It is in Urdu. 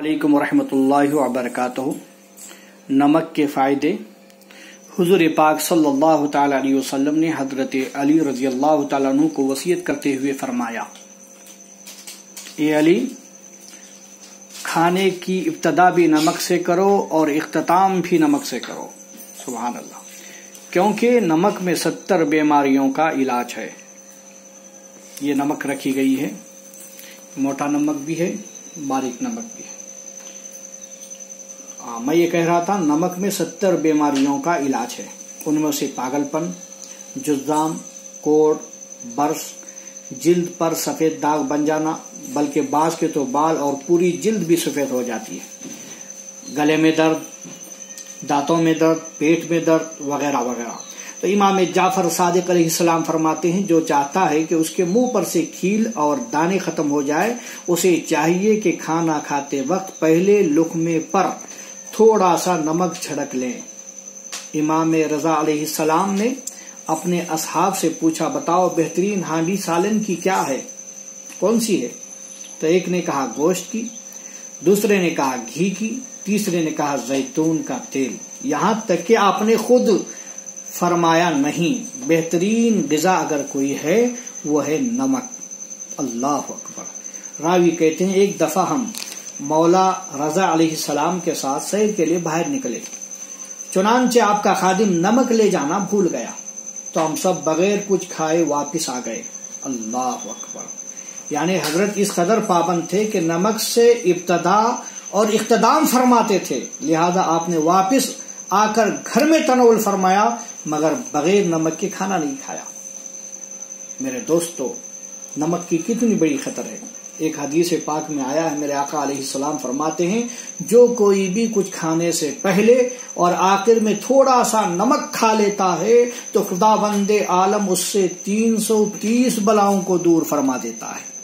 علیکم ورحمۃ اللہ وبرکاتہ۔ نمک کے فائدے۔ حضور پاک صلی اللہ تعالی علیہ وسلم نے حضرت علی رضی اللہ تعالیٰ عنہ کو وصیت کرتے ہوئے فرمایا، اے علی، کھانے کی ابتدا بھی نمک سے کرو اور اختتام بھی نمک سے کرو۔ سبحان اللہ، کیونکہ نمک میں 70 بیماریوں کا علاج ہے۔ یہ نمک رکھی گئی ہے، موٹا نمک بھی ہے، باریک نمک بھی ہے۔ میں یہ کہہ رہا تھا، نمک میں 70 بیماریوں کا علاج ہے۔ ان میں سے پاگل پن، جذام، کوڑ، برس، جلد پر سفید داغ بن جانا، بلکہ بعض کے تو بال اور پوری جلد بھی سفید ہو جاتی ہے، گلے میں درد، دانتوں میں درد، پیٹ میں درد وغیرہ وغیرہ۔ تو امام جعفر صادق علیہ السلام فرماتے ہیں، جو چاہتا ہے کہ اس کے منہ پر سے کھیل اور دانے ختم ہو جائے، اسے چاہیے کہ کھانا کھاتے وقت پہلے لقمے پر تھوڑا سا نمک چھڑک لیں۔ امام رضا علیہ السلام نے اپنے اصحاب سے پوچھا، بتاؤ بہترین ہانڈی سالن کی کیا ہے، کون سی ہے؟ تو ایک نے کہا گوشت کی، دوسرے نے کہا گھی کی، تیسرے نے کہا زیتون کا تیل، یہاں تک کہ آپ نے خود فرمایا نہیں، بہترین غذا اگر کوئی ہے وہ ہے نمک۔ اللہ اکبر۔ راوی کہتے ہیں، ایک دفعہ ہم مولا رضا علیہ السلام کے ساتھ سیر کے لیے باہر نکلے، چنانچہ آپ کا خادم نمک لے جانا بھول گیا، تو ہم سب بغیر کچھ کھائے واپس آ گئے۔ اللہ اکبر۔ یعنی حضرت اس قدر پابند تھے کہ نمک سے ابتدا اور اختتام فرماتے تھے، لہذا آپ نے واپس آ کر گھر میں تناول فرمایا، مگر بغیر نمک کے کھانا نہیں کھایا۔ میرے دوستو، نمک کی کتنی بڑی خطر ہے۔ ایک حدیث پاک میں آیا ہے، میرے آقا علیہ السلام فرماتے ہیں، جو کوئی بھی کچھ کھانے سے پہلے اور آخر میں تھوڑا سا نمک کھا لیتا ہے تو خداوند عالم اس سے 330 بلاؤں کو دور فرما دیتا ہے۔